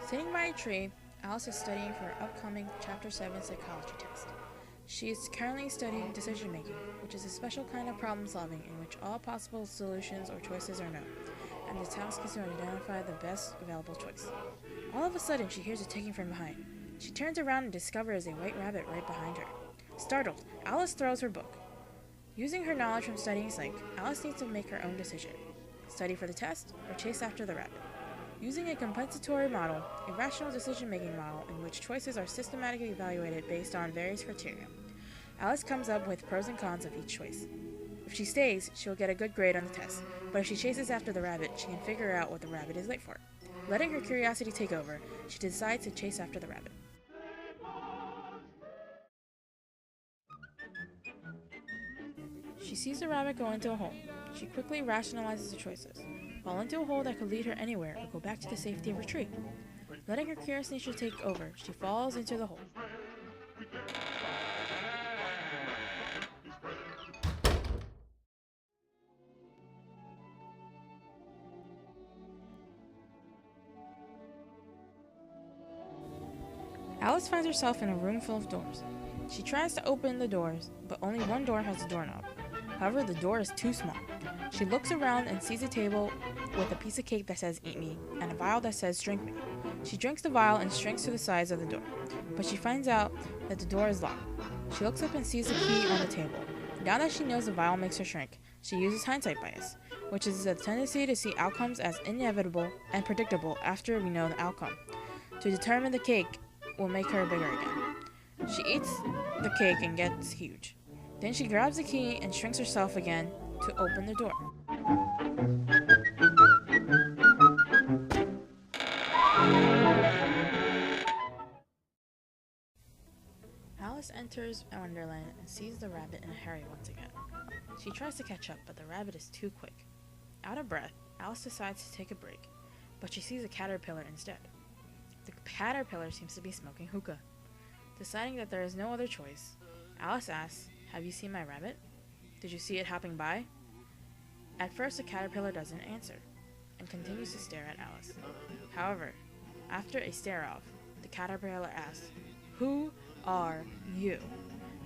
Sitting by a tree, Alice is studying for her upcoming Chapter 7 psychology test. She is currently studying decision making, which is a special kind of problem solving in which all possible solutions or choices are known, and the task is to identify the best available choice. All of a sudden, she hears a ticking from behind. She turns around and discovers a white rabbit right behind her. Startled, Alice throws her book. Using her knowledge from studying psych, Alice needs to make her own decision. Study for the test or chase after the rabbit. Using a compensatory model, a rational decision-making model in which choices are systematically evaluated based on various criteria, Alice comes up with pros and cons of each choice. If she stays, she will get a good grade on the test, but if she chases after the rabbit, she can figure out what the rabbit is late for. Letting her curiosity take over, she decides to chase after the rabbit. She sees the rabbit go into a hole. She quickly rationalizes the choices. Fall into a hole that could lead her anywhere or go back to the safety of her tree. Letting her curious nature take over, she falls into the hole. Alice finds herself in a room full of doors. She tries to open the doors, but only one door has a doorknob. However, the door is too small. She looks around and sees a table with a piece of cake that says "Eat me" and a vial that says "Drink me." She drinks the vial and shrinks to the size of the door, but she finds out that the door is locked. She looks up and sees the key on the table. Now that she knows the vial makes her shrink, she uses hindsight bias, which is a tendency to see outcomes as inevitable and predictable after we know the outcome, to determine the cake will make her bigger again. She eats the cake and gets huge. Then she grabs the key and shrinks herself again to open the door. Alice enters Wonderland and sees the rabbit in a hurry once again. She tries to catch up, but the rabbit is too quick. Out of breath, Alice decides to take a break, but she sees a caterpillar instead. The caterpillar seems to be smoking hookah. Deciding that there is no other choice, Alice asks, "Have you seen my rabbit? Did you see it hopping by?" At first, the caterpillar doesn't answer, and continues to stare at Alice. However, after a stare-off, the caterpillar asks, "Who are you?"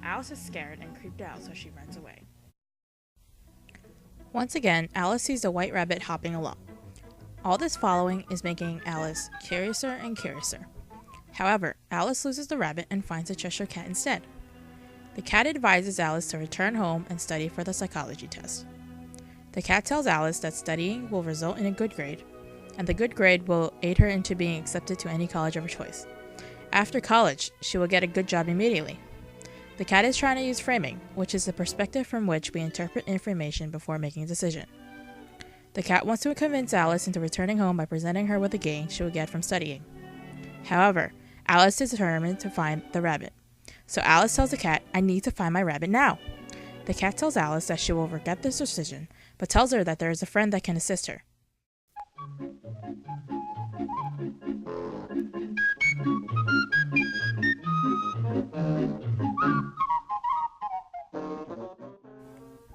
Alice is scared and creeped out, so she runs away. Once again, Alice sees the white rabbit hopping along. All this following is making Alice curiouser and curiouser. However, Alice loses the rabbit and finds a Cheshire cat instead. The cat advises Alice to return home and study for the psychology test. The cat tells Alice that studying will result in a good grade, and the good grade will aid her into being accepted to any college of her choice. After college, she will get a good job immediately. The cat is trying to use framing, which is the perspective from which we interpret information before making a decision. The cat wants to convince Alice into returning home by presenting her with a gain she will get from studying. However, Alice is determined to find the rabbit. So Alice tells the cat, "I need to find my rabbit now." The cat tells Alice that she will regret this decision, but tells her that there is a friend that can assist her.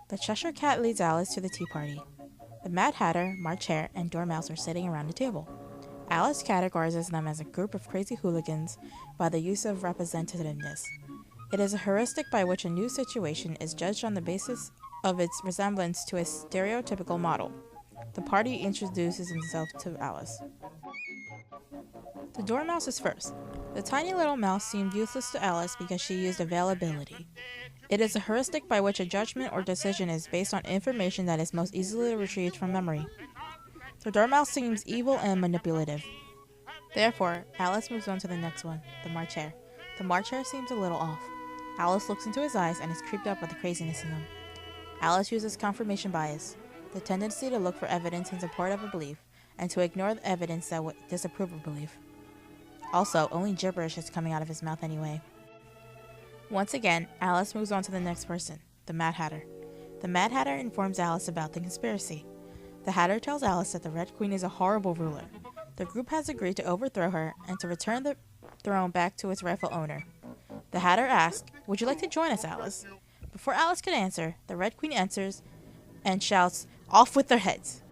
The Cheshire Cat leads Alice to the tea party. The Mad Hatter, March Hare, and Dormouse are sitting around the table. Alice categorizes them as a group of crazy hooligans by the use of representativeness. It is a heuristic by which a new situation is judged on the basis of its resemblance to a stereotypical model. The party introduces himself to Alice. The Dormouse is first. The tiny little mouse seemed useless to Alice because she used availability. It is a heuristic by which a judgment or decision is based on information that is most easily retrieved from memory. The Dormouse seems evil and manipulative. Therefore, Alice moves on to the next one, the March Hare. The March Hare seems a little off. Alice looks into his eyes and is creeped out by the craziness in them. Alice uses confirmation bias, the tendency to look for evidence in support of a belief, and to ignore the evidence that would disapprove a belief. Also, only gibberish is coming out of his mouth anyway. Once again, Alice moves on to the next person, the Mad Hatter. The Mad Hatter informs Alice about the conspiracy. The Hatter tells Alice that the Red Queen is a horrible ruler. The group has agreed to overthrow her and to return the throne back to its rightful owner. The Hatter asks, "Would you like to join us, Alice?" Before Alice could answer, the Red Queen answers and shouts, "Off with their heads!"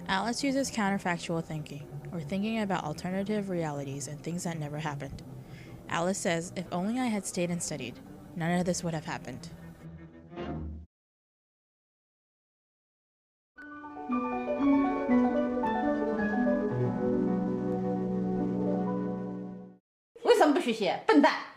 Alice uses counterfactual thinking, or thinking about alternative realities and things that never happened. Alice says, if only I had stayed and studied, none of this would have happened. Why 什么不学习？笨蛋！